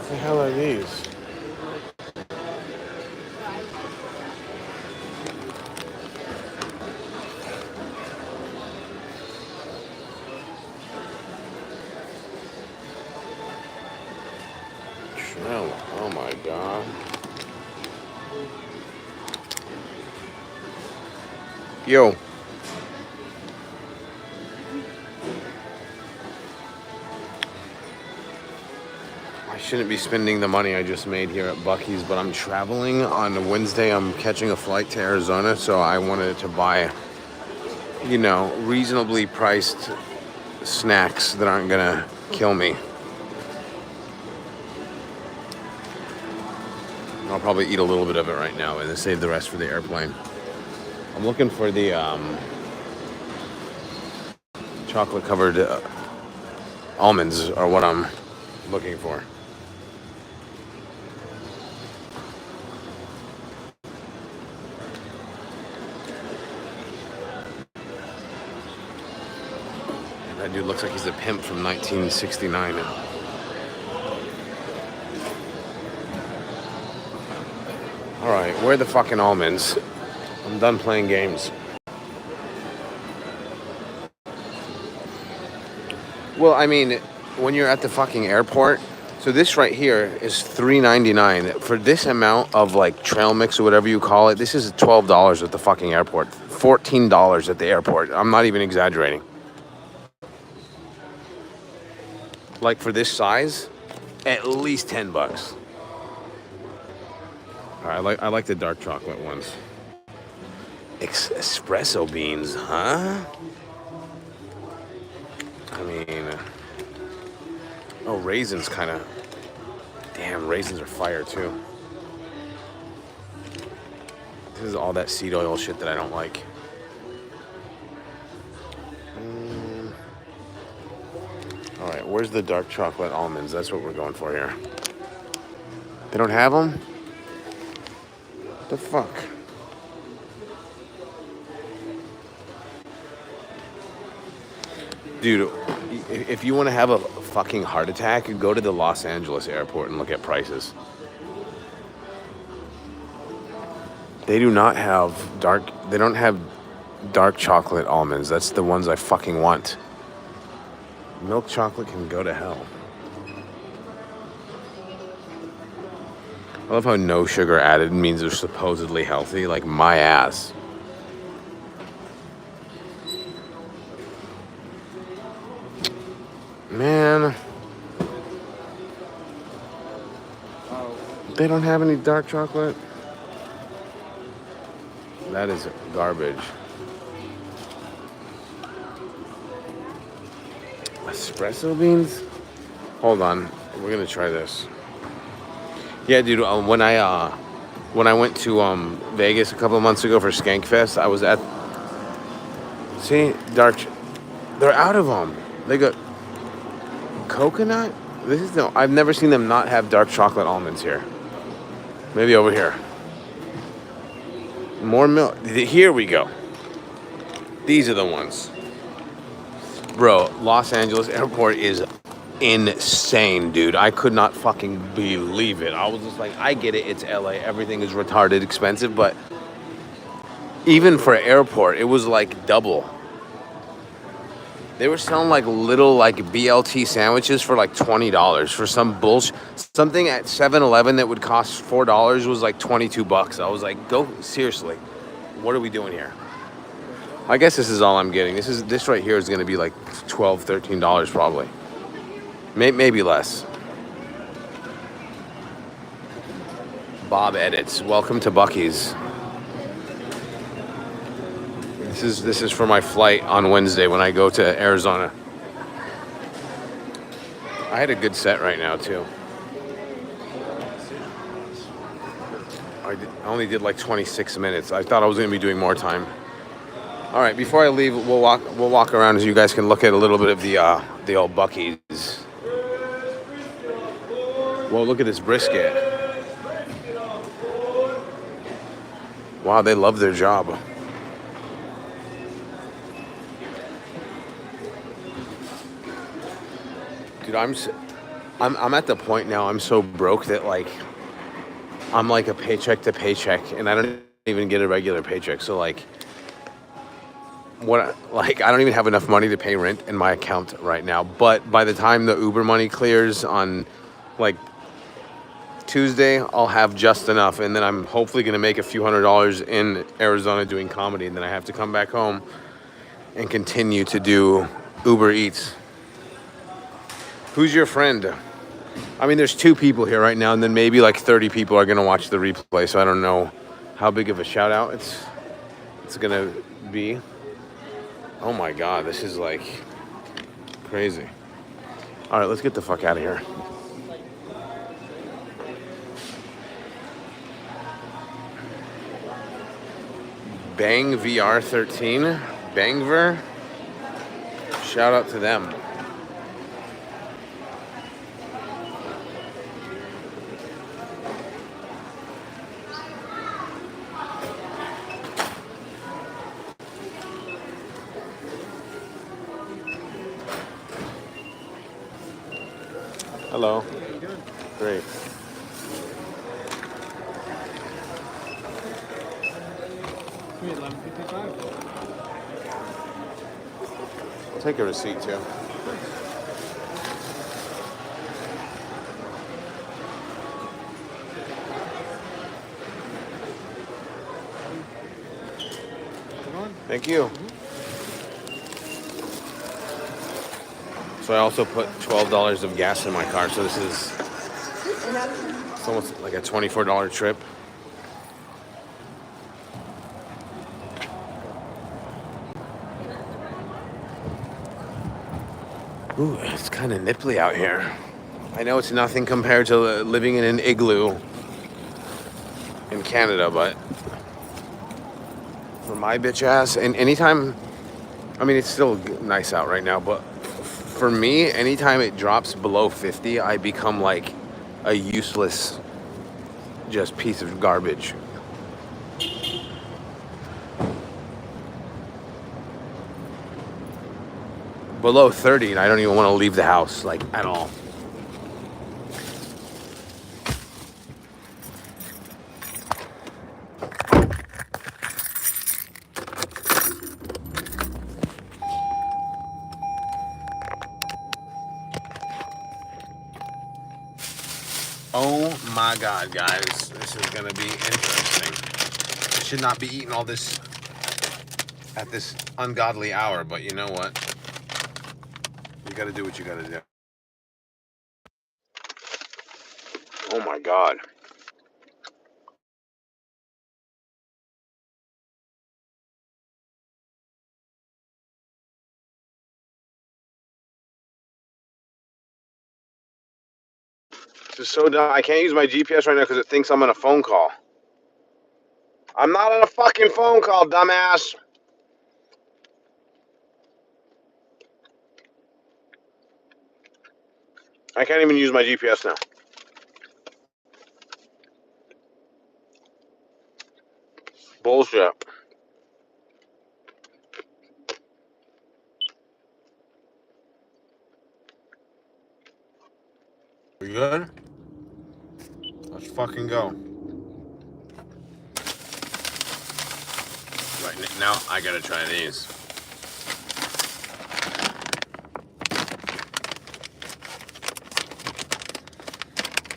The hell are these? Chanel. Oh my god. Yo. I shouldn't be spending the money I just made here at Buc-ee's, but I'm traveling on Wednesday. I'm catching a flight to Arizona, so I wanted to buy, reasonably priced snacks that aren't gonna kill me. I'll probably eat a little bit of it right now and then save the rest for the airplane. I'm looking for the chocolate covered almonds are what I'm looking for. That dude looks like he's a pimp from 1969. Alright, where are the fucking almonds? I'm done playing games. Well, I mean, when you're at the fucking airport, so this right here is $3.99. For this amount of like trail mix or whatever you call it, this is $12 at the fucking airport. $14 at the airport. I'm not even exaggerating. Like for this size, at least $10. All right, I like the dark chocolate ones. Espresso beans, huh? I mean, oh, raisins kind of. Damn, raisins are fire too. This is all that seed oil shit that I don't like. All right, where's the dark chocolate almonds? That's what we're going for here. They don't have them? The fuck? Dude, if you want to have a fucking heart attack, go to the Los Angeles airport and look at prices. They don't have dark chocolate almonds. That's the ones I fucking want. Milk chocolate can go to hell. I love how no sugar added means they're supposedly healthy. Like my ass. Man. They don't have any dark chocolate? That is garbage. Espresso beans? Hold on. We're gonna try this. Yeah, dude, when I went to Vegas a couple of months ago for Skankfest, I was at... See? They're out of them. They got... Coconut? I've never seen them not have dark chocolate almonds here. Maybe over here. More milk. Here we go. These are the ones. Bro, Los Angeles airport is insane, dude. I could not fucking believe it. I was just like, I get it. It's LA. Everything is retarded expensive, but even for an airport, it was like double. They were selling like little like BLT sandwiches for like $20 for some bullshit. Something at 7-Eleven that would cost $4 was like $22. I was like, go, seriously, what are we doing here? I guess this is all I'm getting. This right here is going to be like $12, $13 probably. Maybe less. Bob edits. Welcome to Buc-ee's. This is for my flight on Wednesday when I go to Arizona. I had a good set right now too. I only did like 26 minutes. I thought I was going to be doing more time. All right, before I leave, we'll walk around so you guys can look at a little bit of the old Buc-ee's. Well, look at this brisket. Wow, they love their job. Dude, I'm at the point now. I'm so broke that like I'm like a paycheck to paycheck, and I don't even get a regular paycheck. So like like I don't even have enough money to pay rent in my account right now. But by the time the Uber money clears on like Tuesday, I'll have just enough, and then I'm hopefully gonna make a few $100s in Arizona doing comedy, and then I have to come back home and continue to do Uber Eats. Who's your friend? I mean, there's 2 people here right now, and then maybe like 30 people are gonna watch the replay. So I don't know how big of a shout out it's gonna be. Oh my God, this is like crazy. All right, let's get the fuck out of here. Bang VR 13, Bangver. Shout out to them. Hello. How you doing? Great. We at 11:55. I'll take a receipt too. Come on. Thank you. So I also put $12 of gas in my car. So this is it's almost like a $24 trip. Ooh, it's kind of nipply out here. I know it's nothing compared to living in an igloo in Canada, but for my bitch ass, and anytime, I mean, it's still nice out right now, but for me, anytime it drops below 50, I become like a useless, just piece of garbage. Below 30, and I don't even want to leave the house, like, at all. Oh my God, guys, this is gonna be interesting. I should not be eating all this at this ungodly hour, but you know what? You gotta do what you gotta do. Oh my God. This is so dumb. I can't use my GPS right now because it thinks I'm on a phone call. I'm not on a fucking phone call, dumbass. I can't even use my GPS now. Bullshit. We good? Let's fucking go. Right now, I gotta try these.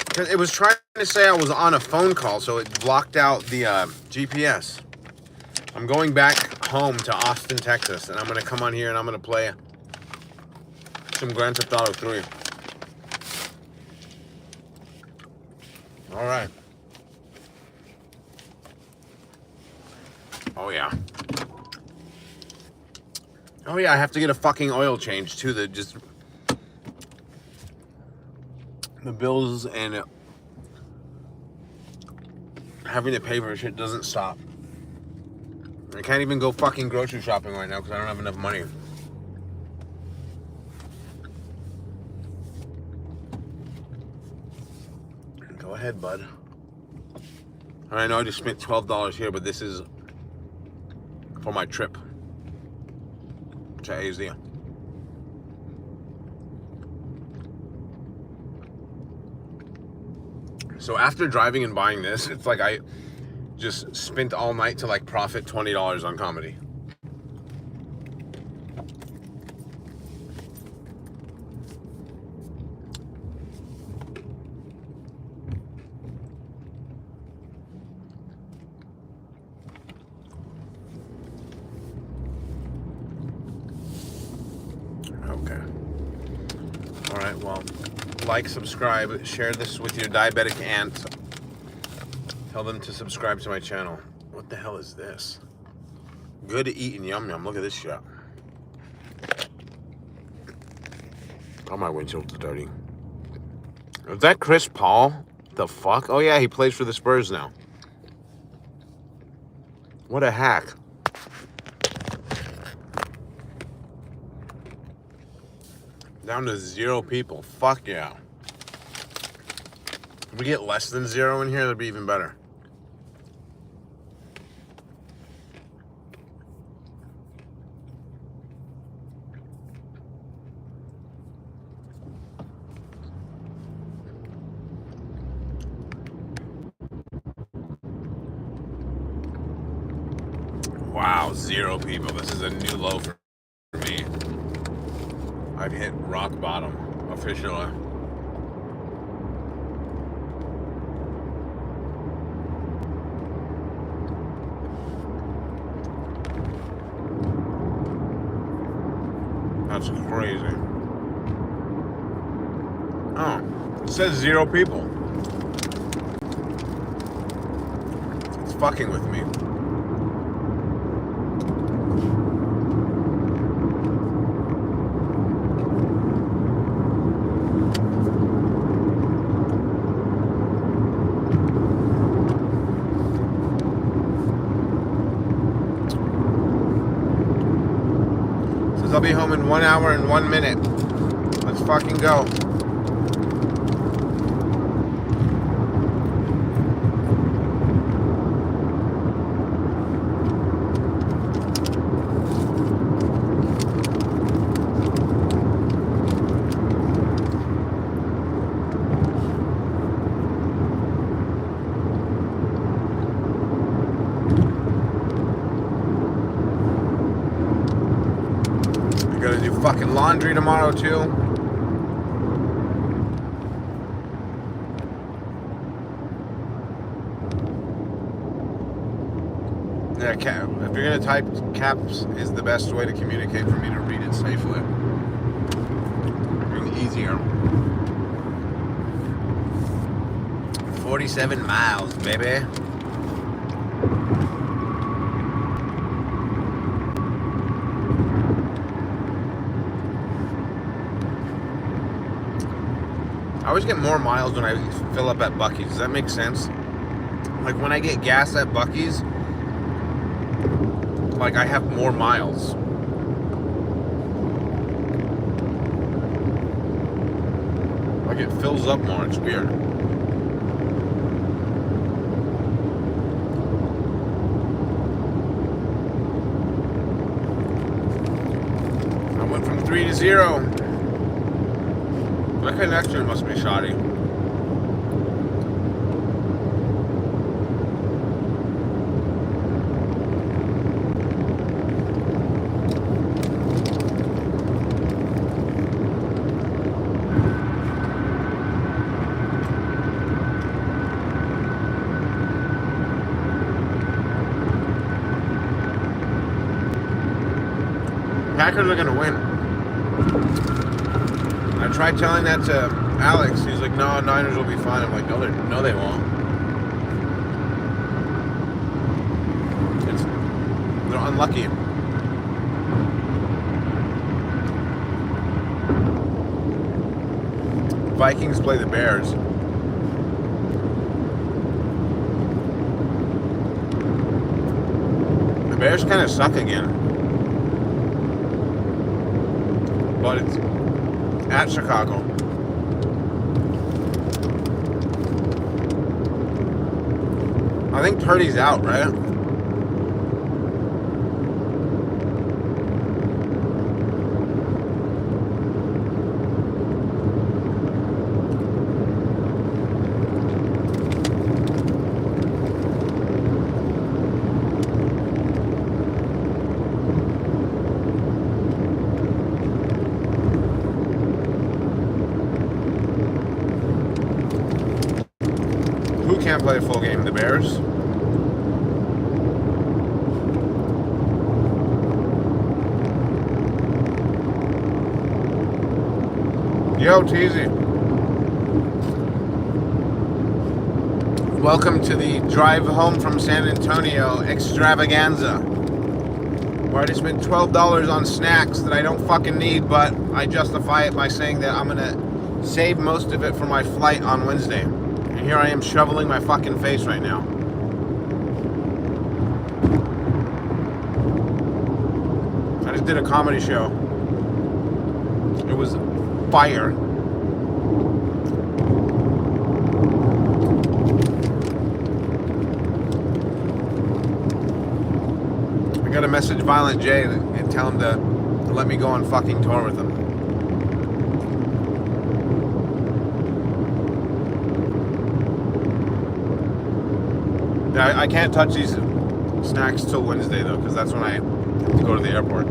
Because it was trying to say I was on a phone call, so it blocked out the GPS. I'm going back home to Austin, Texas, and I'm gonna come on here and I'm gonna play some Grand Theft Auto 3. All right. Oh yeah. Oh yeah, I have to get a fucking oil change too. The bills and having to pay for shit doesn't stop. I can't even go fucking grocery shopping right now because I don't have enough money. Go ahead, bud. I know I just spent $12 here, but this is for my trip to Asia. So after driving and buying this, it's like I just spent all night to like profit $20 on comedy. Okay. All right, well, like, subscribe, share this with your diabetic aunt. Tell them to subscribe to my channel. What the hell is this? Good eating, yum yum. Look at this shit. Oh, my windshield's dirty. Is that Chris Paul? The fuck? Oh yeah, he plays for the Spurs now. What a hack. Down to 0 people. Fuck yeah. If we get less than 0 in here, that'd be even better. Wow, 0 people. This is a new low for me. I've hit rock bottom officially. That's crazy. Oh, it says 0 people. It's fucking with me. I'll be home in 1 hour and 1 minute. Let's fucking go. Gotta do fucking laundry tomorrow too. Yeah, if you're gonna type, caps is the best way to communicate for me to read it safely. Being easier. 47 miles, baby. I always get more miles when I fill up at Bucees. Does that make sense? Like when I get gas at Bucees, like I have more miles. Like it fills up more. It's weird. I went from 3 to 0. My connection must be shoddy. Packers are gonna win. I tried telling that to Alex. He's like, no, Niners will be fine. I'm like, no, they won't. They're unlucky. Vikings play the Bears. The Bears kind of suck again. But it's at Chicago. I think Purdy's out, right? can't play a full game. The Bears. Yo, Teasy. Welcome to the drive home from San Antonio extravaganza, where I just spent $12 on snacks that I don't fucking need, but I justify it by saying that I'm gonna save most of it for my flight on Wednesday. And here I am shoveling my fucking face right now. I just did a comedy show. It was fire. I gotta message Violent J and tell him to let me go on fucking tour with him. Yeah, I can't touch these snacks till Wednesday though, because that's when I have to go to the airport.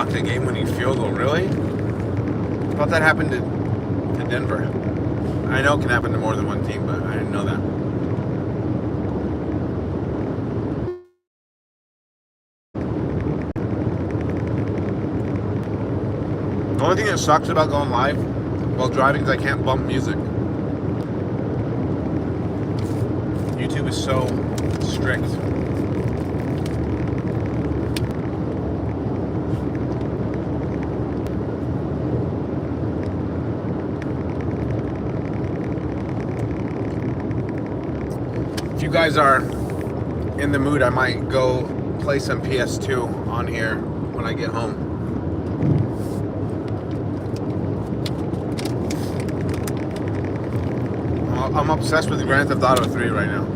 The game winning field goal, really? I thought that happened to Denver. I know it can happen to more than one team, but I didn't know that. The only thing that sucks about going live while driving is I can't bump music. YouTube is so strict. If you guys are in the mood, I might go play some PS2 on here when I get home. I'm obsessed with Grand Theft Auto 3 right now.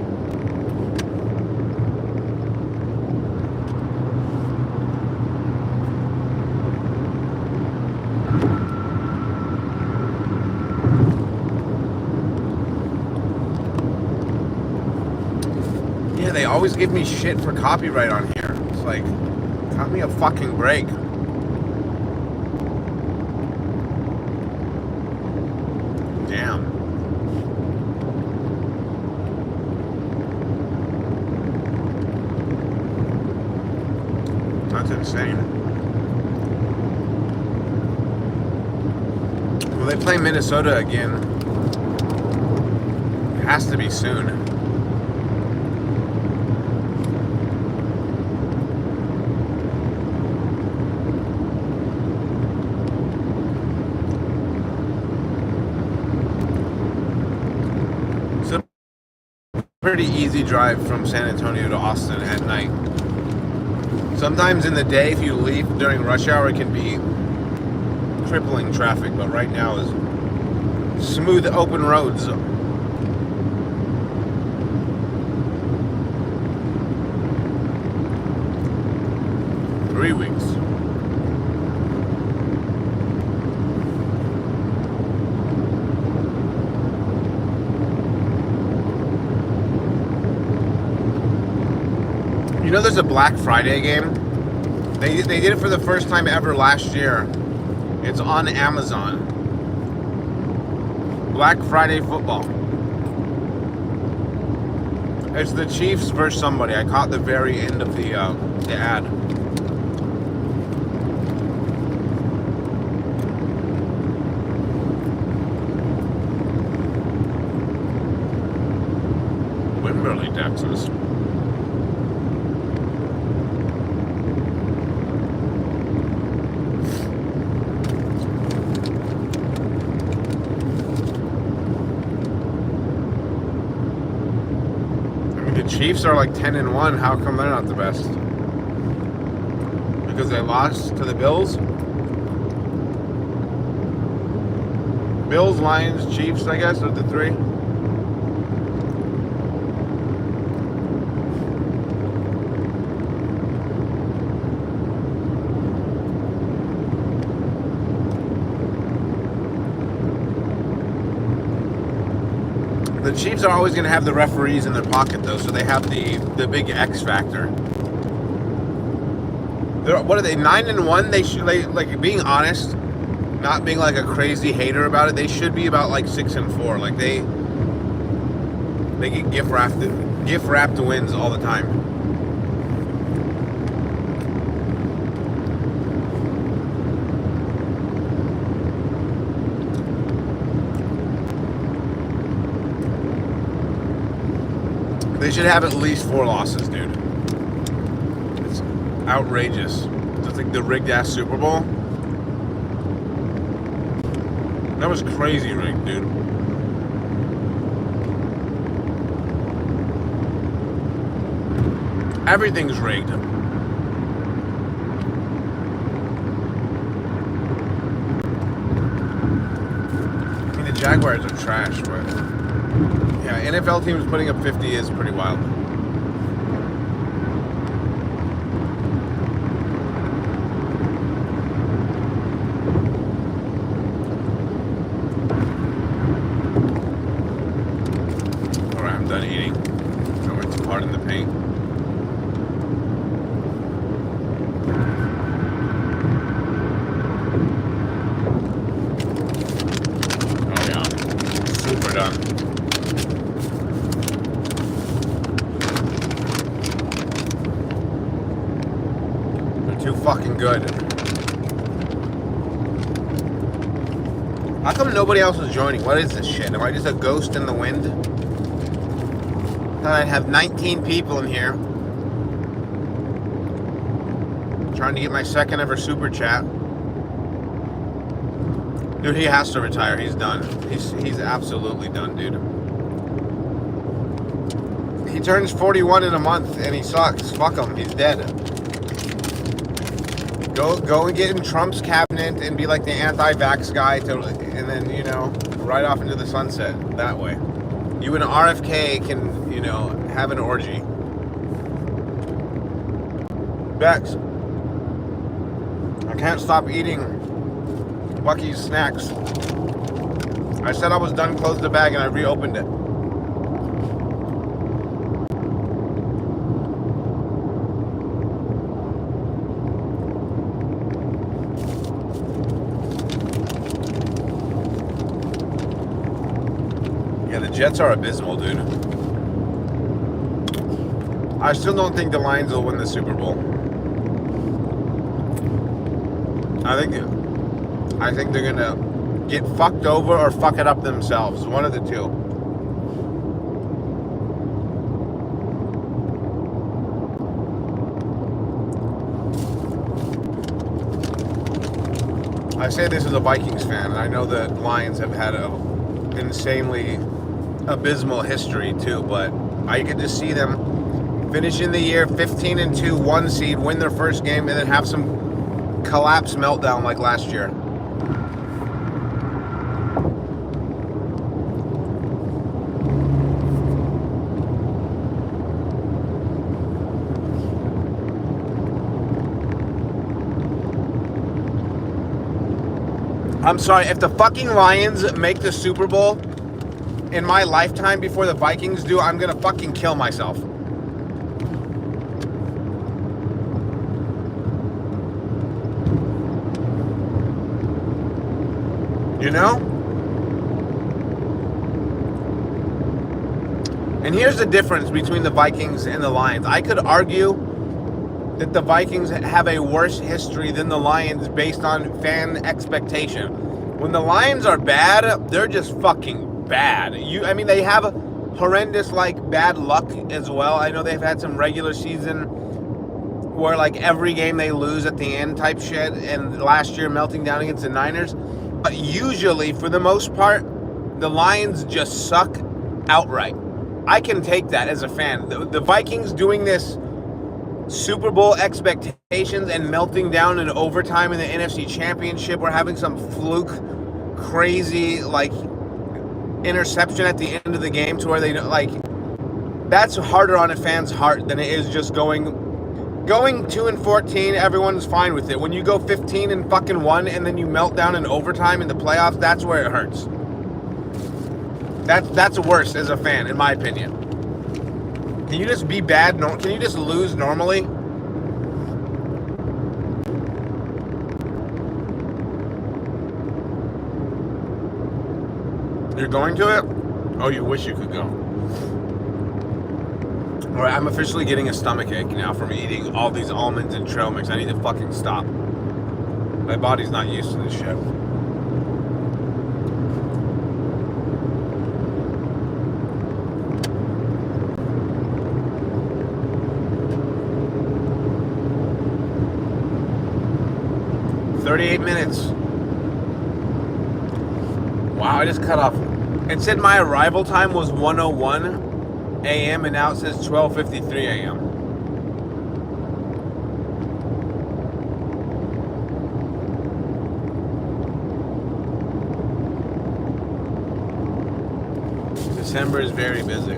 They always give me shit for copyright on here. It's like, cut me a fucking break. Damn. That's insane. Will they play Minnesota again? It has to be soon. Pretty easy drive from San Antonio to Austin at night. Sometimes in the day, if you leave during rush hour, it can be crippling traffic, but right now is smooth open roads. 3 weeks. You know there's a Black Friday game? They did it for the first time ever last year. It's on Amazon. Black Friday football. It's the Chiefs versus somebody. I caught the very end of the ad. Wimberley, Texas. Chiefs are like 10-1. How come they're not the best? Because they lost to the Bills? Bills, Lions, Chiefs, I guess, are the three. The Chiefs are always going to have the referees in their pocket, though, so they have the big X factor. What are they? 9-1. They should like being honest, not being like a crazy hater about it. They should be about like 6-4. Like they get gift wrapped wins all the time. They should have at least 4 losses, dude. It's outrageous. Just like the rigged ass Super Bowl. That was crazy rigged, dude. Everything's rigged. I mean, the Jaguars are trash, but yeah, NFL teams putting up 50 is pretty wild. Alright, I'm done eating. I went too hard in the paint. Oh yeah, super done. Too fucking good. How come nobody else is joining? What is this shit? Am I just a ghost in the wind? I have 19 people in here. Trying to get my second ever super chat. Dude, he has to retire. He's done. He's absolutely done, dude. He turns 41 in a month and he sucks. Fuck him. He's dead. Go and get in Trump's cabinet and be like the anti-vax guy, and then, you know, right off into the sunset that way. You and RFK can, you know, have an orgy. Bex, I can't stop eating Buc-ee's snacks. I said I was done, closed the bag, and I reopened it. The Jets are abysmal, dude. I still don't think the Lions will win the Super Bowl. I think they're gonna get fucked over or fuck it up themselves. One of the two. I say this as a Vikings fan, and I know the Lions have had an insanely abysmal history too, but I could just see them finishing the year 15-2, 1 seed, win their first game, and then have some collapse meltdown like last year. I'm sorry, if the fucking Lions make the Super Bowl in my lifetime before the Vikings do, I'm gonna fucking kill myself. You know? And here's the difference between the Vikings and the Lions. I could argue that the Vikings have a worse history than the Lions based on fan expectation. When the Lions are bad, they're just fucking bad. I mean, they have horrendous, like, bad luck as well. I know they've had some regular season where, like, every game they lose at the end type shit, and last year melting down against the Niners. But usually, for the most part, the Lions just suck outright. I can take that as a fan. The Vikings doing this Super Bowl expectations and melting down in overtime in the NFC Championship, or having some fluke, crazy, like, interception at the end of the game to where they don't, like, that's harder on a fan's heart than it is just going 2-14. Everyone's fine with it. When you go 15-1 and then you melt down in overtime in the playoffs, that's where it hurts. That's worse as a fan, in my opinion. Can you just be bad? Can you just lose normally? You're going to it? Oh, you wish you could go. All right, I'm officially getting a stomach ache now from eating all these almonds and trail mix. I need to fucking stop. My body's not used to this shit. $38. Wow, I just cut off. It said my arrival time was 1:01 a.m. and now it says 12:53 a.m. December is very busy.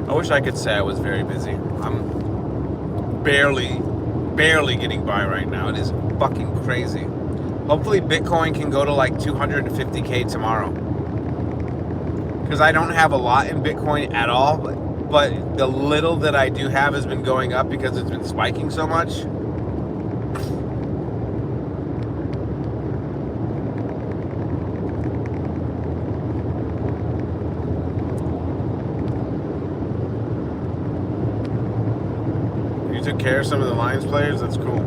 I wish I could say I was very busy. I'm barely getting by right now. It is fucking crazy. Hopefully Bitcoin can go to like 250K tomorrow. Because I don't have a lot in Bitcoin at all, but the little that I do have has been going up because it's been spiking so much. You took care of some of the Lions players? That's cool.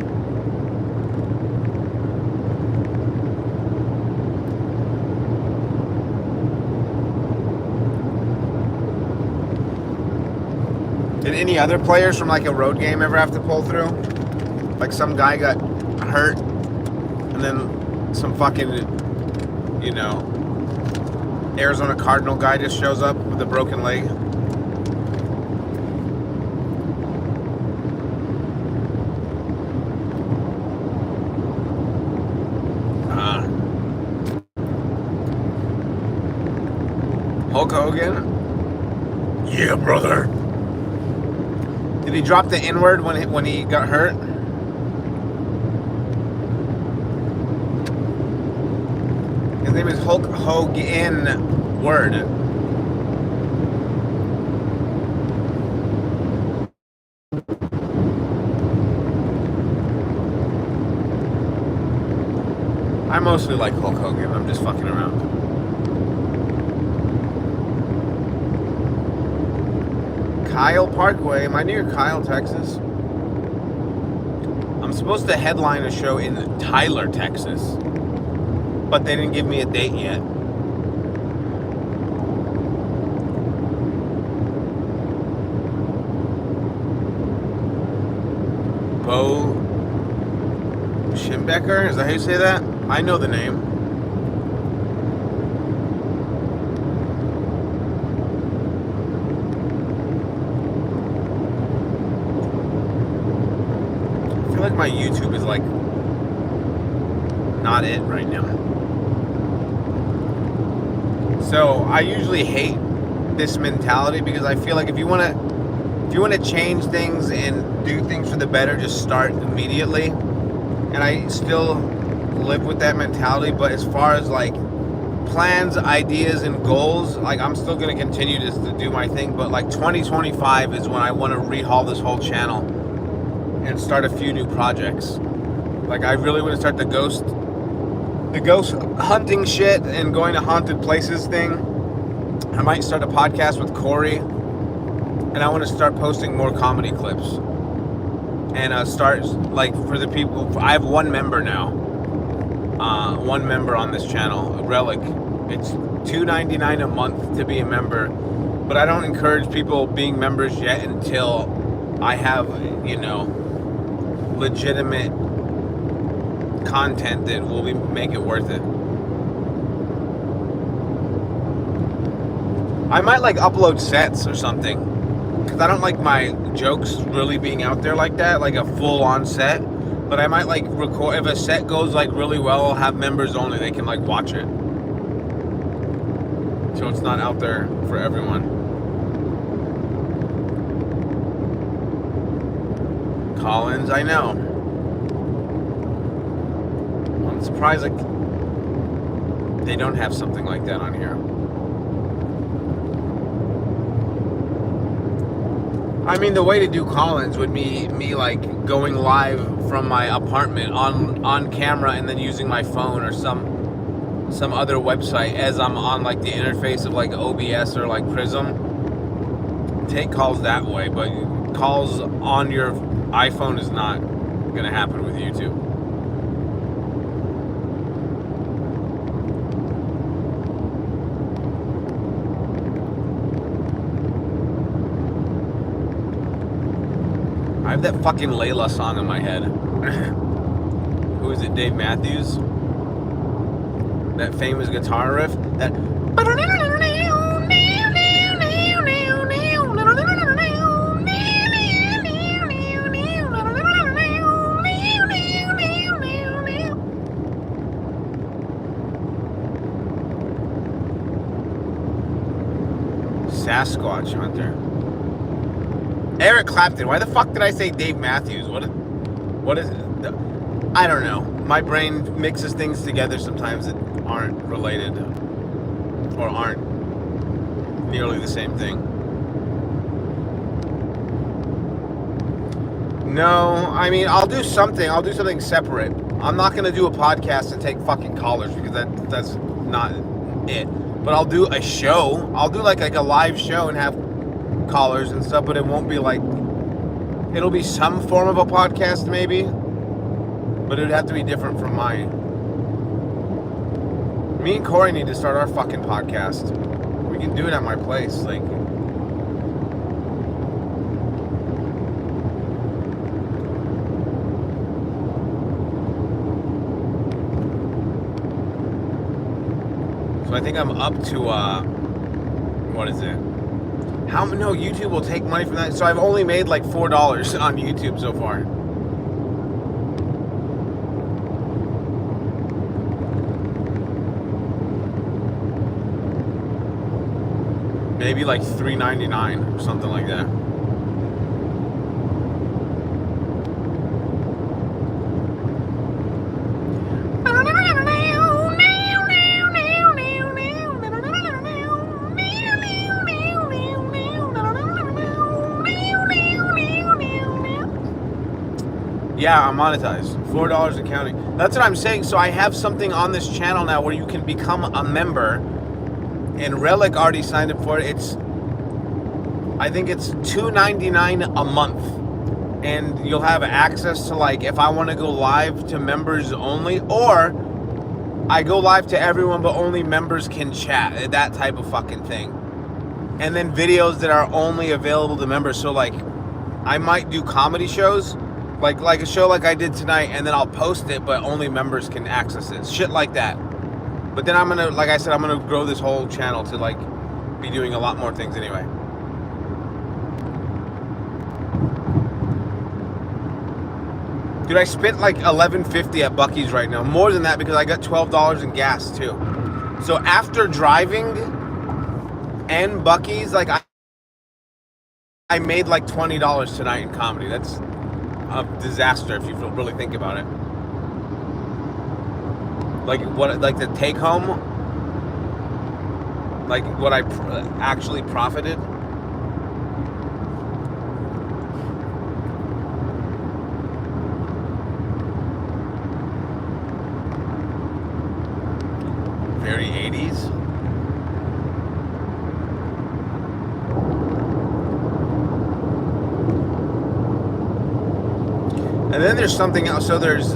Did any other players from like a road game ever have to pull through? Like some guy got hurt and then some fucking, you know, Arizona Cardinal guy just shows up with a broken leg. Hulk Hogan? Yeah, brother. Did he drop the N-word when he got hurt? His name is Hulk Hogan Word. I mostly like Hulk Hogan. I'm just fucking around. Kyle Parkway. Am I near Kyle, Texas? I'm supposed to headline a show in Tyler, Texas, but they didn't give me a date yet. Bo Schimbecker? Is that how you say that? I know the name. I feel like my YouTube is like not it right now. So I usually hate this mentality because I feel like if you want to change things and do things for the better, just start immediately. And I still live with that mentality, but as far as like plans, ideas, and goals, like I'm still going to continue just to do my thing, but like 2025 is when I want to rehaul this whole channel and start a few new projects. Like I really want to start the ghost hunting shit and going to haunted places thing. I might start a podcast with Corey, and I want to start posting more comedy clips and start like for the people. I have one member now, one member on this channel, Relic. It's $2.99 a month to be a member, but I don't encourage people being members yet until I have, you know, legitimate content that will make it worth it. I might like upload sets or something, because I don't like my jokes really being out there like that, like a full-on set. But I might like record, if a set goes like really well, I'll have members only, they can like watch it, so it's not out there for everyone. Collins, I know. I'm surprised like they don't have something like that on here. I mean, the way to do Collins would be me like going live from my apartment on camera and then using my phone or some some other website as I'm on like the interface of like OBS or like Prism. Take calls that way, but calls on your iPhone is not gonna happen with YouTube. I have that fucking Layla song in my head. Who is it? Dave Matthews? That famous guitar riff? That. Sasquatch Hunter. Eric Clapton. Why the fuck did I say Dave Matthews? What is it? I don't know. My brain mixes things together sometimes that aren't related or aren't nearly the same thing. No, I mean, I'll do something separate. I'm not going to do a podcast and take fucking callers because that's not it. But I'll do a show. I'll do like a live show and have callers and stuff, but it won't be like, it'll be some form of a podcast maybe, but it would have to be different from mine. Me and Corey need to start our fucking podcast. We can do it at my place, like. So I think I'm up to, what is it? No, YouTube will take money from that. So I've only made like $4 on YouTube so far. Maybe like $3.99 or something like that. Yeah, I'm monetized. $4 and counting. That's what I'm saying. So I have something on this channel now where you can become a member. And Relic already signed up for it. I think it's $2.99 a month. And you'll have access to, like, if I want to go live to members only, or I go live to everyone but only members can chat. That type of fucking thing. And then videos that are only available to members. So, like, I might do comedy shows. Like a show like I did tonight, and then I'll post it, but only members can access it. Shit like that. But then I'm gonna, like I said, I'm gonna grow this whole channel to, like, be doing a lot more things anyway. Dude, I spent like $11.50 at Bucees right now. More than that because I got $12 in gas too. So after driving and Bucees, like I made like $20 tonight in comedy. That's a disaster if you really think about it. Like the take home, like what I actually profited. Very 80s. And then there's something else. So there's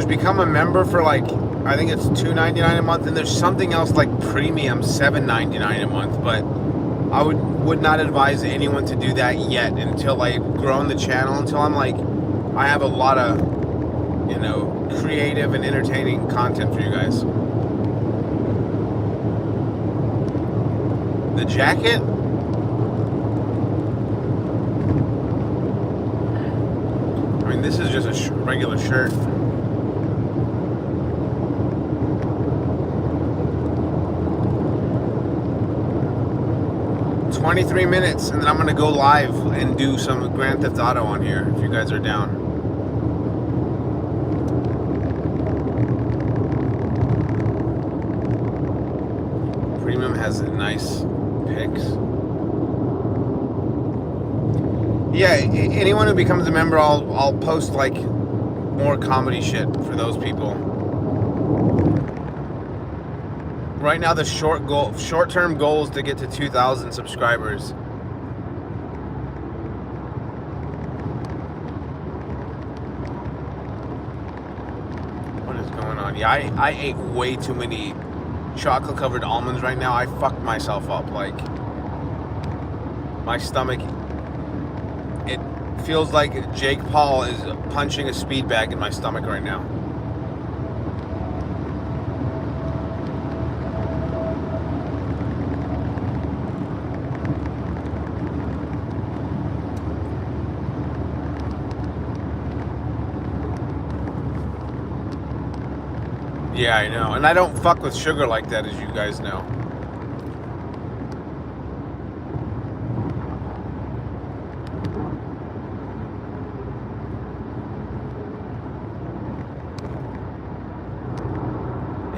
become a member for, like, I think it's $2.99 a month, and there's something else like premium $7.99 a month. But I would not advise anyone to do that yet until I've grown the channel, until I'm like, I have a lot of, you know, creative and entertaining content for you guys. The jacket. I mean, this is just a regular shirt. "23 minutes, and then I'm gonna go live and do some Grand Theft Auto on here if you guys are down." Premium has nice pics. Yeah, anyone who becomes a member, I'll post like more comedy shit for those people. Right now, the short-term goal is to get to 2,000 subscribers. What is going on? Yeah, I ate way too many chocolate-covered almonds right now. I fucked myself up. Like, my stomach, it feels like Jake Paul is punching a speed bag in my stomach right now. Yeah, I know. And I don't fuck with sugar like that, as you guys know.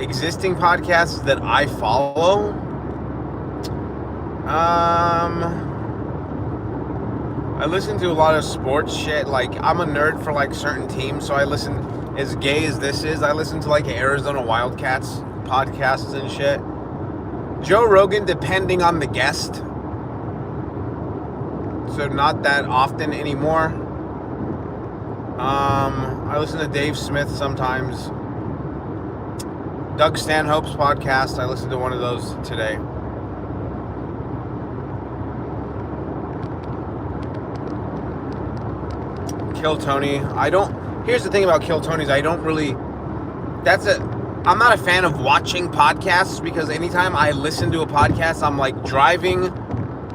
Existing podcasts that I follow? I listen to a lot of sports shit. Like, I'm a nerd for, like, certain teams, so I listen, as gay as this is, I listen to, like, Arizona Wildcats podcasts and shit. Joe Rogan, depending on the guest. So not that often anymore. I listen to Dave Smith sometimes. Doug Stanhope's podcast, I listened to one of those today. Kill Tony. Here's the thing about Kill Tony's, I'm not a fan of watching podcasts, because anytime I listen to a podcast, I'm like driving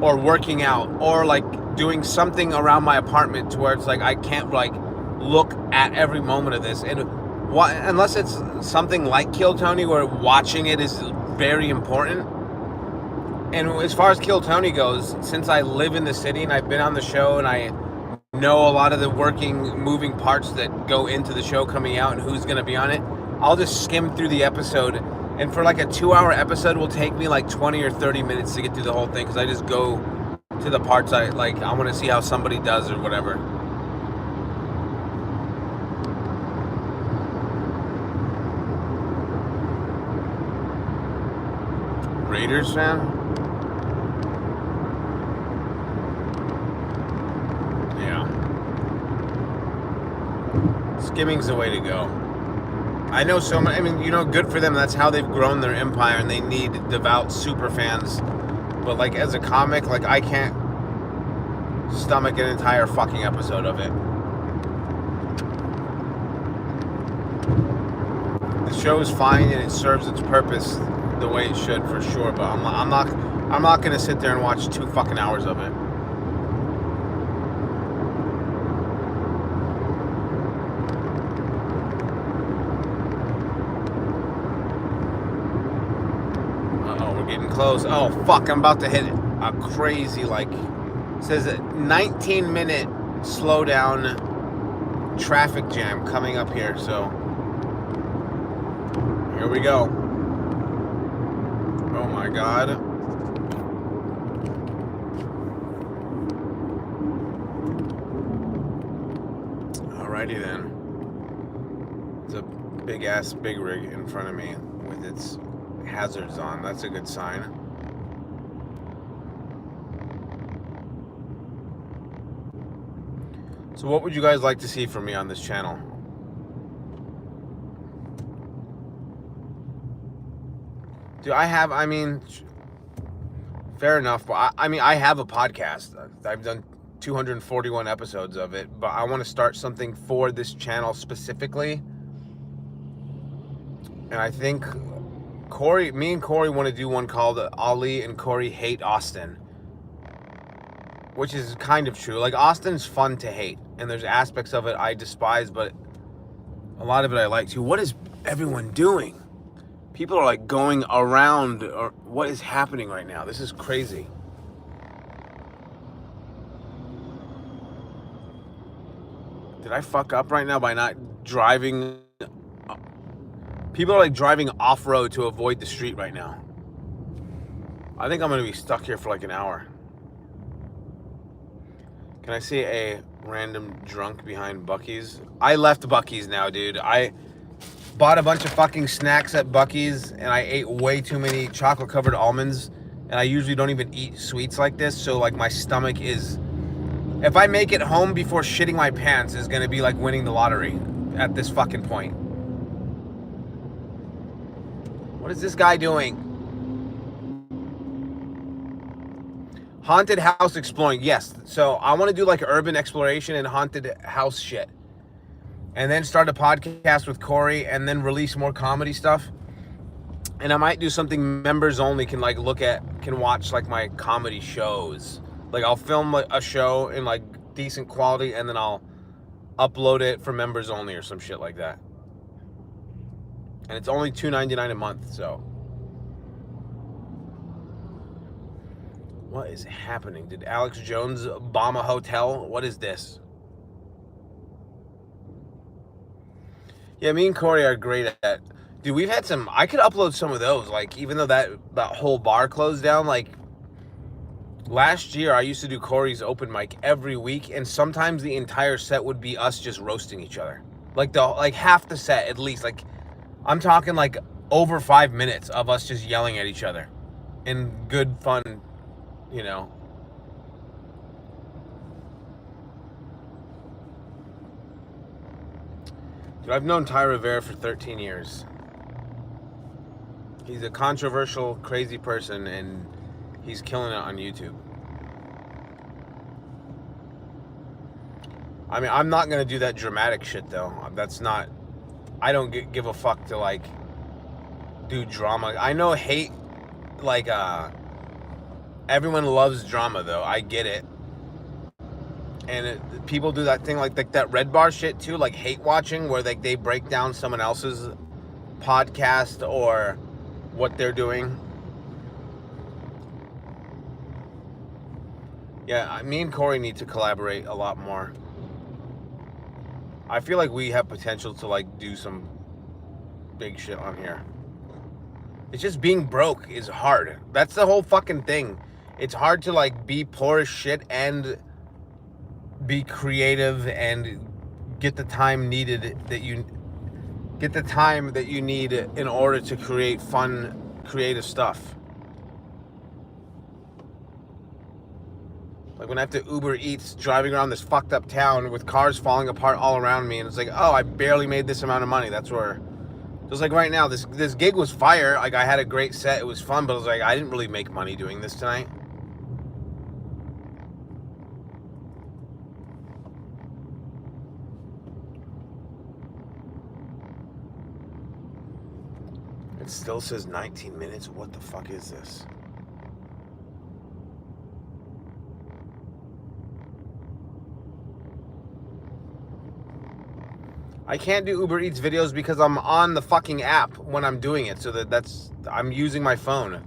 or working out or like doing something around my apartment to where it's like I can't like look at every moment of this. And unless it's something like Kill Tony where watching it is very important. And as far as Kill Tony goes, since I live in the city and I've been on the show and I know a lot of the moving parts that go into the show coming out and who's going to be on it, I'll just skim through the episode. And for like a 2-hour episode will take me like 20 or 30 minutes to get through the whole thing, because I just go to the parts I want to see how somebody does or whatever. Raiders fan? Yeah. Skimming's the way to go. I know so much. I mean, good for them. That's how they've grown their empire, and they need devout super fans. But like, as a comic, like, I can't stomach an entire fucking episode of it. The show is fine and it serves its purpose the way it should, for sure. But I'm not gonna sit there and watch 2 fucking hours of it. Getting close. Oh fuck, I'm about to hit a crazy, like, it says a 19-minute slowdown traffic jam coming up here, so here we go. Oh my god. Alrighty then. It's a big ass big rig in front of me with its hazards on. That's a good sign. So what would you guys like to see from me on this channel? Fair enough, but I have a podcast. I've done 241 episodes of it, but I want to start something for this channel specifically. And I think me and Corey want to do one called Ali and Corey Hate Austin, which is kind of true. Like, Austin's fun to hate, and there's aspects of it I despise, but a lot of it I like too. What is everyone doing? People are like going around, or what is happening right now? This is crazy. Did I fuck up right now by not driving? People are like driving off-road to avoid the street right now. I think I'm going to be stuck here for like an hour. Can I see a random drunk behind Bucky's? I left Bucky's now, dude. bought a bunch of fucking snacks at Buc-ee's, and I ate way too many chocolate-covered almonds, and I usually don't even eat sweets like this, so, like, my stomach is... If I make it home before shitting my pants, is gonna be like winning the lottery at this fucking point. What is this guy doing? Haunted house exploring. Yes. So I want to do like urban exploration and haunted house shit. And then start a podcast with Corey and then release more comedy stuff. And I might do something members only can like look at, can watch like my comedy shows. Like I'll film a show in like decent quality and then I'll upload it for members only or some shit like that. And it's only $2.99 a month, so. What is happening? Did Alex Jones bomb a hotel? What is this? Yeah, me and Corey are great at... Dude, we've had some... I could upload some of those. Like, even though that whole bar closed down, like... Last year, I used to do Corey's open mic every week, and sometimes the entire set would be us just roasting each other. Like half the set, at least. Like, I'm talking like over 5 minutes of us just yelling at each other. In good, fun, you know. Dude, I've known Ty Rivera for 13 years. He's a controversial, crazy person, and he's killing it on YouTube. I mean, I'm not going to do that dramatic shit, though. That's not... I don't give a fuck to, like, do drama. I know hate, like, everyone loves drama, though. I get it. And people do that thing, like that Red Bar shit, too, like hate watching, where they break down someone else's podcast or what they're doing. Yeah, me and Corey need to collaborate a lot more. I feel like we have potential to, like, do some big shit on here. It's just being broke is hard. That's the whole fucking thing. It's hard to, like, be poor as shit and be creative and get the time needed that you... Get the time that you need in order to create fun, creative stuff. Like when I have to Uber Eats driving around this fucked up town with cars falling apart all around me, and it's like, oh, I barely made this amount of money. That's where, just like right now, this gig was fire. Like I had a great set, it was fun, but I was like, I didn't really make money doing this tonight. It still says 19 minutes. What the fuck is this? I can't do Uber Eats videos because I'm on the fucking app when I'm doing it. So I'm using my phone.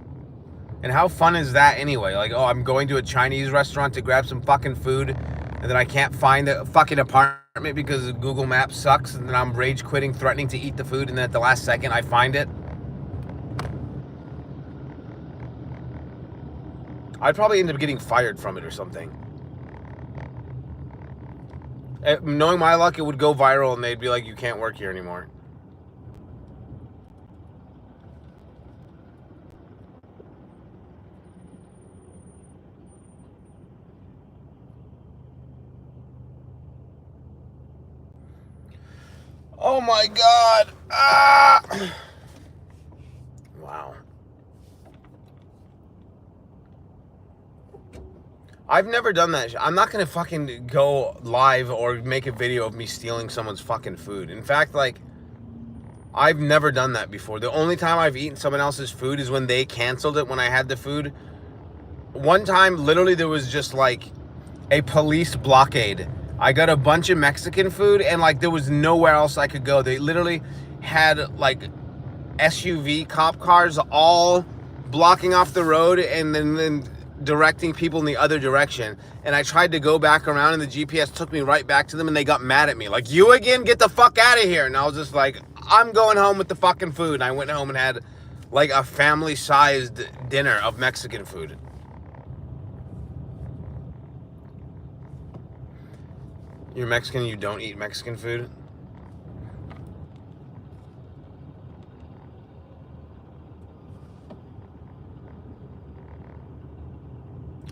And how fun is that anyway? Like, oh, I'm going to a Chinese restaurant to grab some fucking food, and then I can't find a fucking apartment because Google Maps sucks, and then I'm rage quitting, threatening to eat the food, and then at the last second I find it. I'd probably end up getting fired from it or something. Knowing my luck, it would go viral and they'd be like, you can't work here anymore. Oh my God. Ah! Wow. I've never done that. I'm not going to fucking go live or make a video of me stealing someone's fucking food. In fact, like, I've never done that before. The only time I've eaten someone else's food is when they canceled it when I had the food. One time, literally, there was just, like, a police blockade. I got a bunch of Mexican food, and, like, there was nowhere else I could go. They literally had, like, SUV cop cars all blocking off the road, and then directing people in the other direction. And I tried to go back around, and the GPS took me right back to them, and they got mad at me. Like, you again? Get the fuck out of here. And I was just like, I'm going home with the fucking food. And I went home and had, like, a family-sized dinner of Mexican food. You're Mexican, you don't eat Mexican food?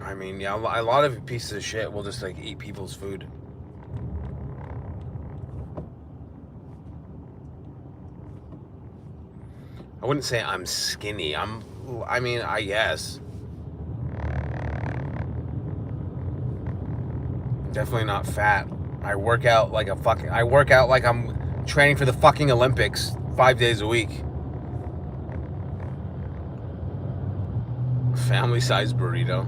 I mean, yeah, a lot of pieces of shit will just like eat people's food. I wouldn't say I'm skinny. I mean, I guess. Definitely not fat. I work out like I'm training for the fucking Olympics 5 days a week. Family size burrito.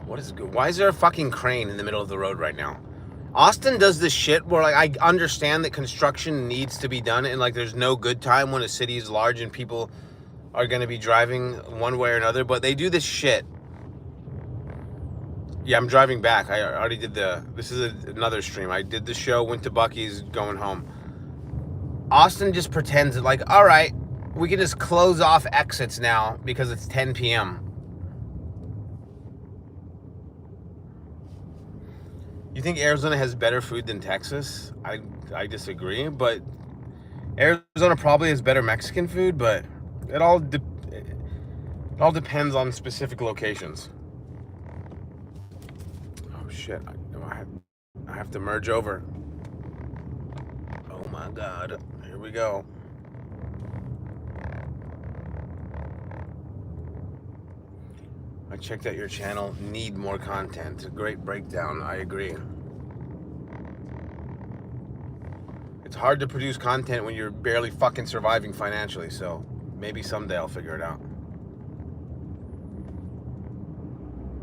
What is good? Why is there a fucking crane in the middle of the road right now? Austin does this shit where like I understand that construction needs to be done and like there's no good time when a city is large and people are going to be driving one way or another, but they do this shit. Yeah, I'm driving back. I already did this is another stream. I did the show, went to Bucky's, going home. Austin just pretends that like, all right, we can just close off exits now because it's 10 p.m. You think Arizona has better food than Texas? I disagree, but Arizona probably has better Mexican food, but it all depends on specific locations. Oh shit! I have to merge over. Oh my god! Here we go. I checked out your channel. Need more content. A great breakdown. I agree. It's hard to produce content when you're barely fucking surviving financially, so maybe someday I'll figure it out.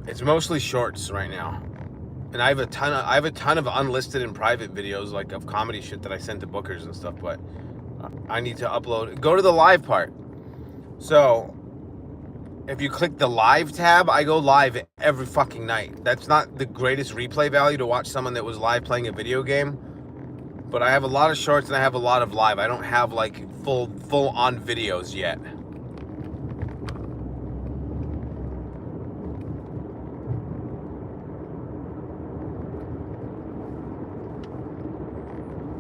It's mostly shorts right now. And I have a ton of unlisted and private videos like of comedy shit that I send to bookers and stuff, but I need to upload. Go to the live part. So if you click the live tab, I go live every fucking night. That's not the greatest replay value to watch someone that was live playing a video game, but I have a lot of shorts and I have a lot of live. I don't have like full on videos yet.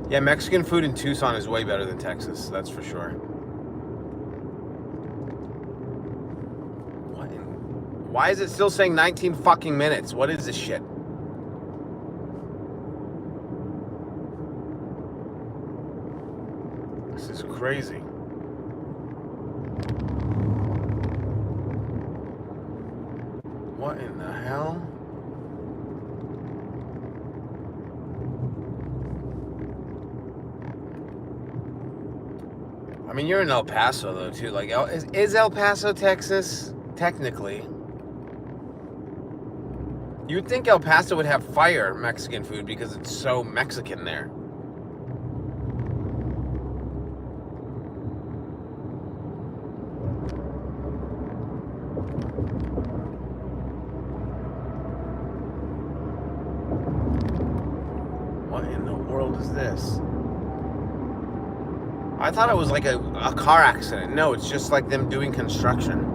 Yeah, Mexican food in Tucson is way better than Texas, that's for sure. Why is it still saying 19 fucking minutes? What is this shit? This is crazy. What in the hell? I mean, you're in El Paso, though, too. Like, is El Paso, Texas? Technically. You would think El Paso would have fire Mexican food because it's so Mexican there. What in the world is this? I thought it was like a car accident. No, it's just like them doing construction.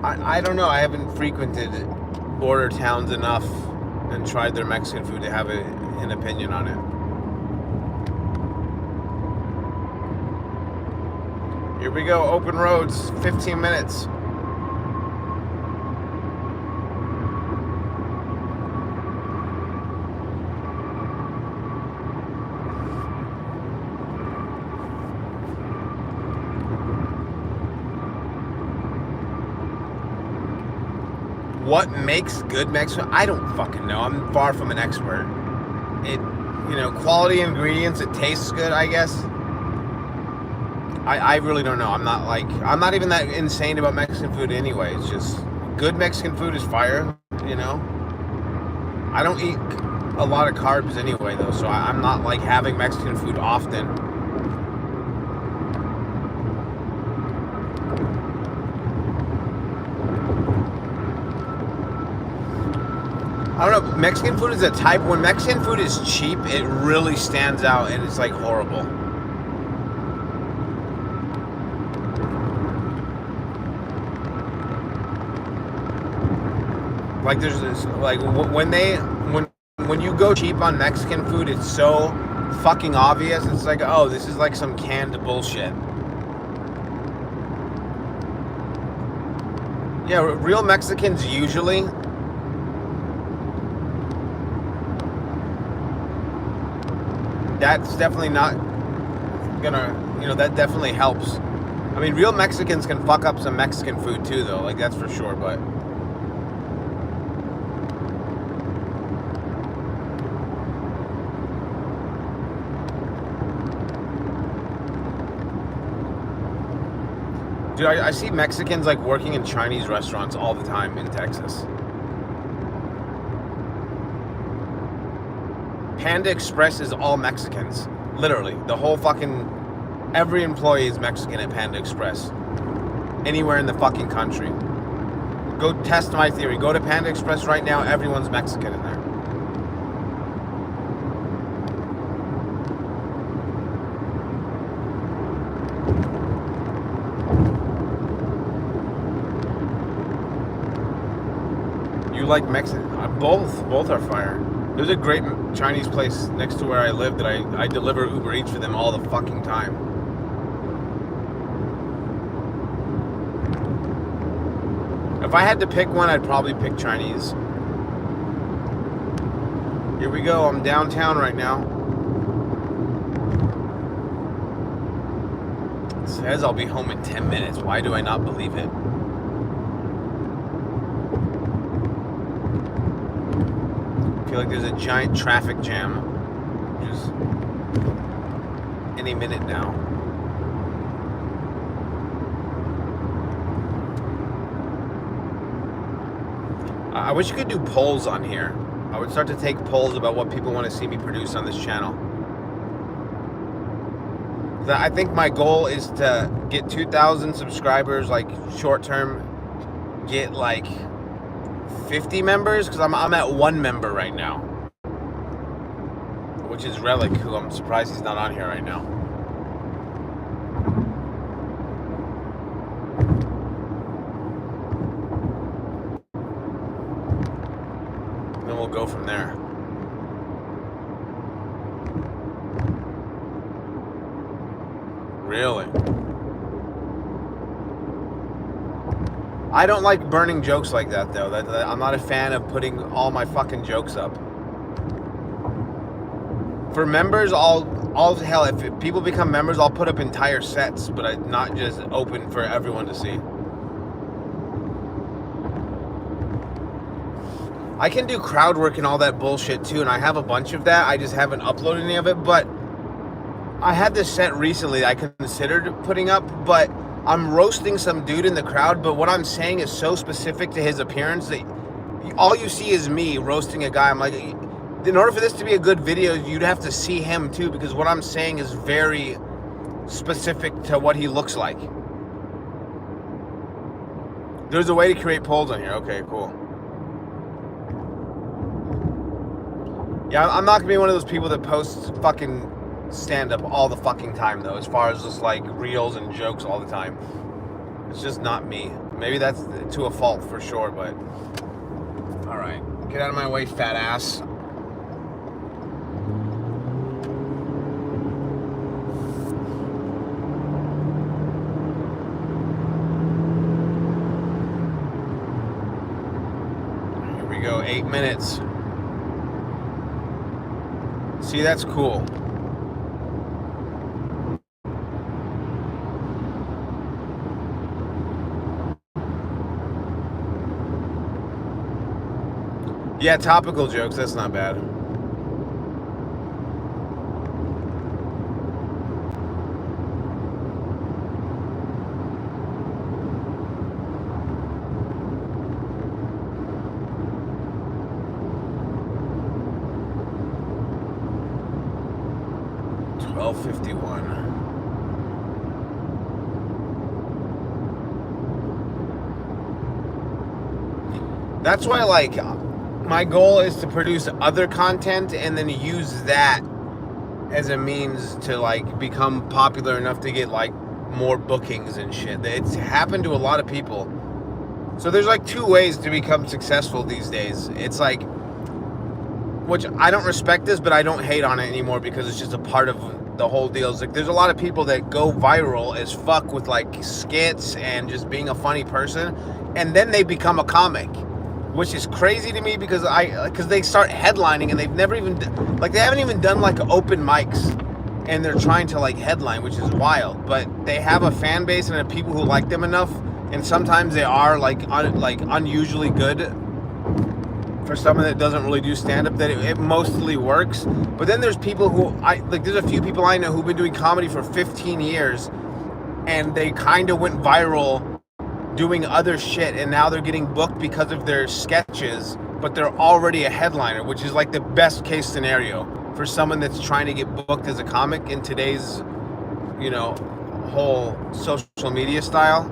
I don't know. I haven't frequented border towns enough and tried their Mexican food to have an opinion on it. Here we go. Open roads. 15 minutes. What makes good Mexican? I don't fucking know. I'm far from an expert. Quality ingredients. It tastes good, I guess. I really don't know. I'm not even that insane about Mexican food anyway. It's just good Mexican food is fire, I don't eat a lot of carbs anyway, though, so I'm not like having Mexican food often. I don't know, Mexican food is a type, when Mexican food is cheap, it really stands out and it's like horrible. Like there's this, like when you go cheap on Mexican food, it's so fucking obvious. It's like, oh, this is like some canned bullshit. Yeah, real Mexicans usually that's definitely not gonna, that definitely helps. I mean, real Mexicans can fuck up some Mexican food too, though. Like, that's for sure, but... Dude, I see Mexicans, like, working in Chinese restaurants all the time in Texas. Panda Express is all Mexicans. Literally. The whole fucking... Every employee is Mexican at Panda Express. Anywhere in the fucking country. Go test my theory. Go to Panda Express right now. Everyone's Mexican in there. You like Mexican? Both are fire. There's a great Chinese place next to where I live that I deliver Uber Eats for them all the fucking time. If I had to pick one, I'd probably pick Chinese. Here we go. I'm downtown right now. It says I'll be home in 10 minutes. Why do I not believe it? I feel like there's a giant traffic jam. Just any minute now. I wish you could do polls on here. I would start to take polls about what people want to see me produce on this channel. I think my goal is to get 2,000 subscribers, like short term, get like 50 members, because I'm at 1 member right now, which is Relic, who I'm surprised he's not on here right now. Then we'll go from there. Really? I don't like burning jokes like that, though. I'm not a fan of putting all my fucking jokes up. For members, hell, if people become members, I'll put up entire sets, but not just open for everyone to see. I can do crowd work and all that bullshit too, and I have a bunch of that. I just haven't uploaded any of it, but I had this set recently that I considered putting up, but I'm roasting some dude in the crowd, but what I'm saying is so specific to his appearance that all you see is me roasting a guy. I'm like, in order for this to be a good video, you'd have to see him too, because what I'm saying is very specific to what he looks like. There's a way to create polls on here. Okay, cool. Yeah, I'm not gonna be one of those people that posts fucking stand-up all the fucking time, though, as far as just like reels and jokes all the time. It's just not me. Maybe that's to a fault for sure, but all right, get out of my way, fat ass. Here we go. 8 minutes. See, that's cool. Yeah, topical jokes, that's not bad. That's why, like, my goal is to produce other content and then use that as a means to, like, become popular enough to get, like, more bookings and shit. It's happened to a lot of people. So there's like two ways to become successful these days. It's like, which I don't respect this, but I don't hate on it anymore because it's just a part of the whole deal. It's like there's a lot of people that go viral as fuck with like skits and just being a funny person, and then they become a comic, which is crazy to me because they start headlining and they've never even they haven't even done like open mics, and they're trying to like headline, which is wild. But they have a fan base and people who like them enough, and sometimes they are like unusually good for someone that doesn't really do stand-up, that it mostly works. But then there's people who there's a few people I know who've been doing comedy for 15 years, and they kind of went viral doing other shit, and now they're getting booked because of their sketches, but they're already a headliner, which is like the best case scenario for someone that's trying to get booked as a comic in today's, whole social media style.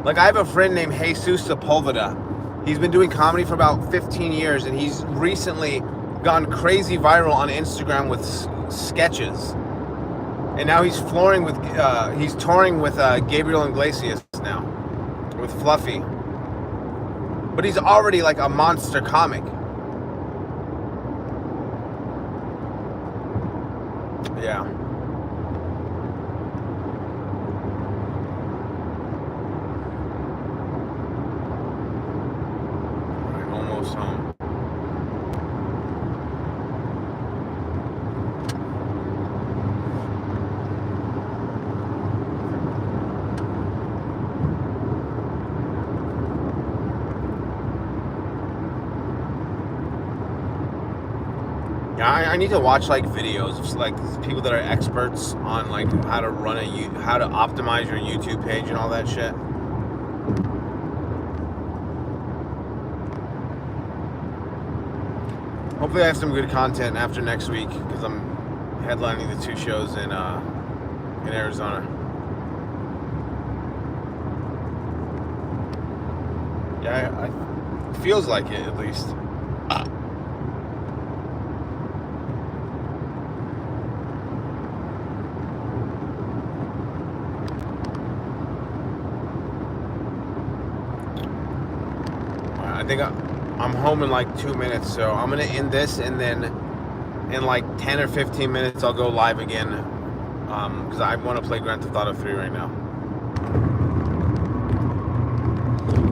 Like, I have a friend named Jesus Sepulveda. He's been doing comedy for about 15 years, and he's recently gone crazy viral on Instagram with sketches. And now he's touring with Gabriel Iglesias now, with Fluffy. But he's already like a monster comic. Yeah. Almost home. Yeah, I need to watch like videos of like people that are experts on like how to optimize your YouTube page and all that shit. Hopefully I have some good content after next week because I'm headlining the 2 shows in Arizona. Yeah, it feels like it at least. I think I'm home in like 2 minutes, so I'm gonna end this, and then in like 10 or 15 minutes I'll go live again, because I want to play Grand Theft Auto 3 right now.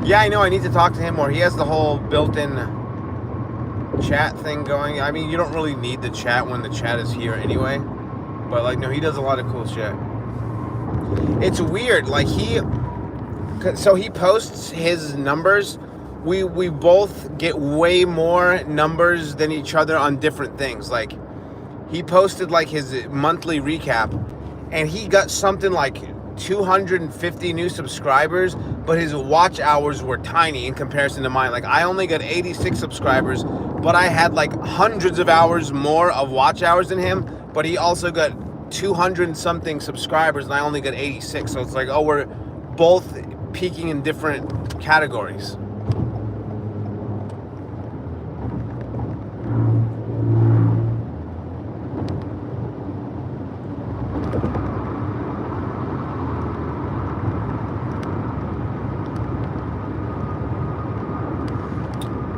Yeah, I know, I need to talk to him more. He has the whole built-in chat thing going. I mean, you don't really need the chat when the chat is here anyway, but like, no, he does a lot of cool shit. It's weird, like he posts his numbers. We both get way more numbers than each other on different things. Like, he posted like his monthly recap, and he got something like 250 new subscribers, but his watch hours were tiny in comparison to mine. Like, I only got 86 subscribers, but I had like hundreds of hours more of watch hours than him, but he also got 200 something subscribers, and I only got 86. So it's like, oh, we're both peaking in different categories.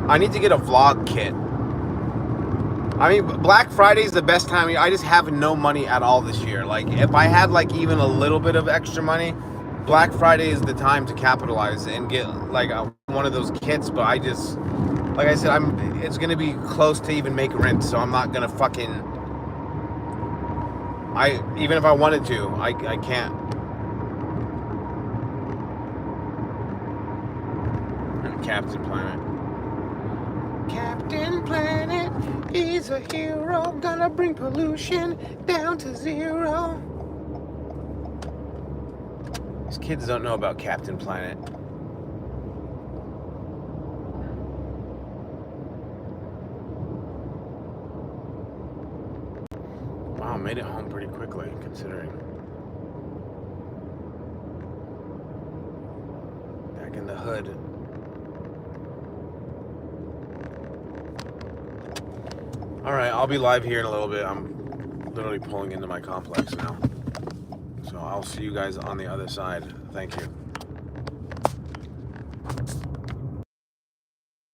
I need to get a vlog kit. I mean, Black Friday is the best time. I just have no money at all this year. Like, if I had like even a little bit of extra money, Black Friday is the time to capitalize and get like one of those kits. But I just, like I said, it's gonna be close to even make rent, so I'm not gonna fucking. Even if I wanted to, I can't. And Captain Planet. Captain Planet is a hero, gonna bring pollution down to 0. These kids don't know about Captain Planet. Wow, made it home pretty quickly, considering. Back in the hood. Alright, I'll be live here in a little bit. I'm literally pulling into my complex now. So I'll see you guys on the other side. Thank you.